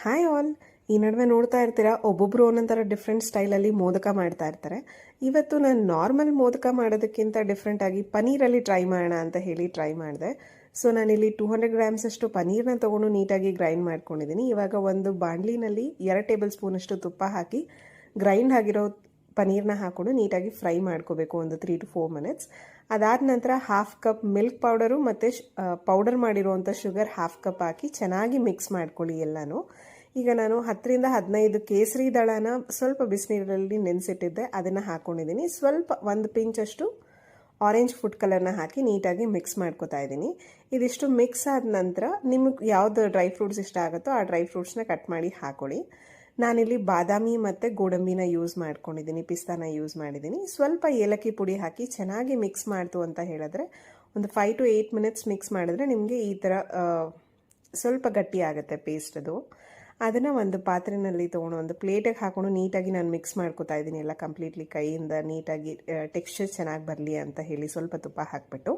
Hi all. ಈ ನಡುವೆ ನೋಡ್ತಾ ಇರ್ತೀರಾ, ಒಬ್ಬೊಬ್ಬರು ಒಂದೊಂಥರ ಡಿಫ್ರೆಂಟ್ ಸ್ಟೈಲಲ್ಲಿ ಮೋದಕ ಮಾಡ್ತಾ ಇರ್ತಾರೆ. ಇವತ್ತು ನಾನು ನಾರ್ಮಲ್ ಮೋದಕ ಮಾಡೋದಕ್ಕಿಂತ ಡಿಫ್ರೆಂಟಾಗಿ ಪನ್ನೀರಲ್ಲಿ ಟ್ರೈ ಮಾಡೋಣ ಅಂತ ಹೇಳಿ ಟ್ರೈ ಮಾಡಿದೆ. ಸೊ ನಾನಿಲ್ಲಿ 200 ಗ್ರಾಮ್ಸ್ ಅಷ್ಟು ಪನ್ನೀರನ್ನ ತೊಗೊಂಡು ನೀಟಾಗಿ ಗ್ರೈಂಡ್ ಮಾಡ್ಕೊಂಡಿದ್ದೀನಿ. ಇವಾಗ ಒಂದು ಬಾಣಲಿನಲ್ಲಿ 2 ಟೇಬಲ್ ಸ್ಪೂನಷ್ಟು ತುಪ್ಪ ಹಾಕಿ ಗ್ರೈಂಡ್ ಆಗಿರೋ ಪನ್ನೀರನ್ನ ಹಾಕ್ಕೊಂಡು ನೀಟಾಗಿ ಫ್ರೈ ಮಾಡ್ಕೋಬೇಕು ಒಂದು 3 to 4 ಮಿನಿಟ್ಸ್. ಅದಾದ ನಂತರ 1/2 ಕಪ್ ಮಿಲ್ಕ್ ಪೌಡರು ಮತ್ತು ಪೌಡರ್ ಮಾಡಿರುವಂಥ ಶುಗರ್ 1/2 ಕಪ್ ಹಾಕಿ ಚೆನ್ನಾಗಿ ಮಿಕ್ಸ್ ಮಾಡ್ಕೊಳ್ಳಿ ಎಲ್ಲನೂ. ಈಗ ನಾನು 10 ರಿಂದ 15 ಕೇಸರಿ ದಳನ ಸ್ವಲ್ಪ ಬಿಸಿನೀರಲ್ಲಿ ನೆನೆಸಿಟ್ಟಿದ್ದೆ, ಅದನ್ನು ಹಾಕ್ಕೊಂಡಿದ್ದೀನಿ. ಸ್ವಲ್ಪ ಒಂದು ಪಿಂಚಷ್ಟು ಆರೆಂಜ್ ಫುಡ್ ಕಲರ್ನ ಹಾಕಿ ನೀಟಾಗಿ ಮಿಕ್ಸ್ ಮಾಡ್ಕೊತಾ ಇದ್ದೀನಿ. ಇದಿಷ್ಟು ಮಿಕ್ಸ್ ಆದ ನಂತರ ನಿಮಗೆ ಯಾವ್ದು ಡ್ರೈ ಫ್ರೂಟ್ಸ್ ಇಷ್ಟ ಆಗುತ್ತೋ ಆ ಡ್ರೈ ಫ್ರೂಟ್ಸ್ನ ಕಟ್ ಮಾಡಿ ಹಾಕೊಳ್ಳಿ. ನಾನಿಲ್ಲಿ ಬಾದಾಮಿ ಮತ್ತು ಗೋಡಂಬಿನ ಯೂಸ್ ಮಾಡ್ಕೊಂಡಿದ್ದೀನಿ, ಪಿಸ್ತಾನ ಯೂಸ್ ಮಾಡಿದ್ದೀನಿ. ಸ್ವಲ್ಪ ಏಲಕ್ಕಿ ಪುಡಿ ಹಾಕಿ ಚೆನ್ನಾಗಿ ಮಿಕ್ಸ್ ಮಾಡ್ತು ಅಂತ ಹೇಳಿದ್ರೆ ಒಂದು 5 to 8 ಮಿನಿಟ್ಸ್ ಮಿಕ್ಸ್ ಮಾಡಿದ್ರೆ ನಿಮಗೆ ಈ ಥರ ಸ್ವಲ್ಪ ಗಟ್ಟಿ ಆಗುತ್ತೆ ಪೇಸ್ಟ್ ಅದು. ಅದನ್ನು ಒಂದು ಪಾತ್ರೆಯಲ್ಲಿ ತೊಗೊಂಡು ಒಂದು ಪ್ಲೇಟಿಗೆ ಹಾಕೊಂಡು ನೀಟಾಗಿ ನಾನು ಮಿಕ್ಸ್ ಮಾಡ್ಕೊತಾ ಇದ್ದೀನಿ ಎಲ್ಲ ಕಂಪ್ಲೀಟ್ಲಿ ಕೈಯಿಂದ ನೀಟಾಗಿ ಟೆಕ್ಸ್ಚರ್ ಚೆನ್ನಾಗಿ ಬರಲಿ ಅಂತ ಹೇಳಿ ಸ್ವಲ್ಪ ತುಪ್ಪ ಹಾಕಿಬಿಟ್ಟು.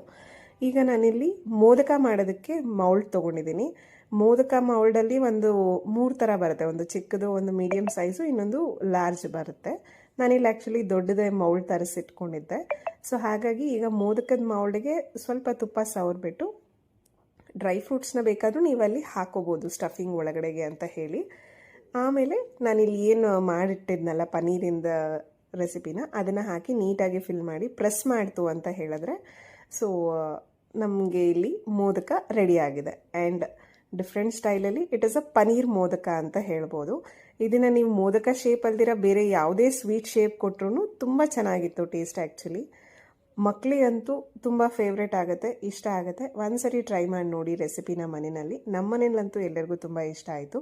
ಈಗ ನಾನಿಲ್ಲಿ ಮೋದಕ ಮಾಡೋದಕ್ಕೆ ಮೌಲ್ಡ್ ತೊಗೊಂಡಿದ್ದೀನಿ. ಮೋದಕ ಮೌಲ್ಡಲ್ಲಿ ಒಂದು 3 ಥರ ಬರುತ್ತೆ, ಒಂದು ಚಿಕ್ಕದು, ಒಂದು ಮೀಡಿಯಮ್ ಸೈಜು, ಇನ್ನೊಂದು ಲಾರ್ಜ್ ಬರುತ್ತೆ. ನಾನಿಲ್ಲಿ ಆ್ಯಕ್ಚುಲಿ ದೊಡ್ಡದೇ ಮೌಲ್ಡ್ ತರಿಸಿಟ್ಕೊಂಡಿದ್ದೆ. ಸೊ ಹಾಗಾಗಿ ಈಗ ಮೋದಕದ ಮೌಲ್ಡಿಗೆ ಸ್ವಲ್ಪ ತುಪ್ಪ ಸವರ್ಬಿಟ್ಟು ಡ್ರೈ ಫ್ರೂಟ್ಸ್ನ ಬೇಕಾದರೂ ನೀವಲ್ಲಿ ಹಾಕೋಬೋದು ಸ್ಟಫಿಂಗ್ ಒಳಗಡೆಗೆ ಅಂತ ಹೇಳಿ. ಆಮೇಲೆ ನಾನಿಲ್ಲಿ ಏನು ಮಾಡಿಟ್ಟಿದ್ನಲ್ಲ ಪನ್ನೀರಿಂದ ರೆಸಿಪಿನ, ಅದನ್ನು ಹಾಕಿ ನೀಟಾಗಿ ಫಿಲ್ ಮಾಡಿ ಪ್ರೆಸ್ ಮಾಡ್ತು ಅಂತ ಹೇಳಿದ್ರೆ ಸೊ ನಮಗೆ ಇಲ್ಲಿ ಮೋದಕ ರೆಡಿ ಆಗಿದೆ. ಆ್ಯಂಡ್ ಡಿಫ್ರೆಂಟ್ ಸ್ಟೈಲಲ್ಲಿ it is a paneer modak ಅಂತ ಹೇಳ್ಬೋದು. ಇದನ್ನು ನೀವು ಮೋದಕ ಶೇಪ್ ಅಲ್ದಿರ ಬೇರೆ ಯಾವುದೇ ಸ್ವೀಟ್ ಶೇಪ್ ಕೊಟ್ಟರು ತುಂಬ ಚೆನ್ನಾಗಿತ್ತು ಟೇಸ್ಟ್. ಆ್ಯಕ್ಚುಲಿ ಮಕ್ಕಳಿಗಂತೂ ತುಂಬ ಫೇವ್ರೇಟ್ ಆಗುತ್ತೆ, ಇಷ್ಟ ಆಗುತ್ತೆ. ಒಂದ್ಸರಿ ಟ್ರೈ ಮಾಡಿ ನೋಡಿ ರೆಸಿಪಿನ ಮನೆಯಲ್ಲಿ. ನಮ್ಮ ಮನೇಲಂತೂ ಎಲ್ಲರಿಗೂ ತುಂಬ ಇಷ್ಟ ಆಯಿತು.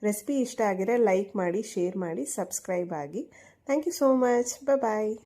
ರೆಸಿಪಿ ಇಷ್ಟ ಆಗಿದ್ರೆ ಲೈಕ್ ಮಾಡಿ, ಶೇರ್ ಮಾಡಿ, ಸಬ್ಸ್ಕ್ರೈಬ್ ಆಗಿ. Thank you so much. Bye.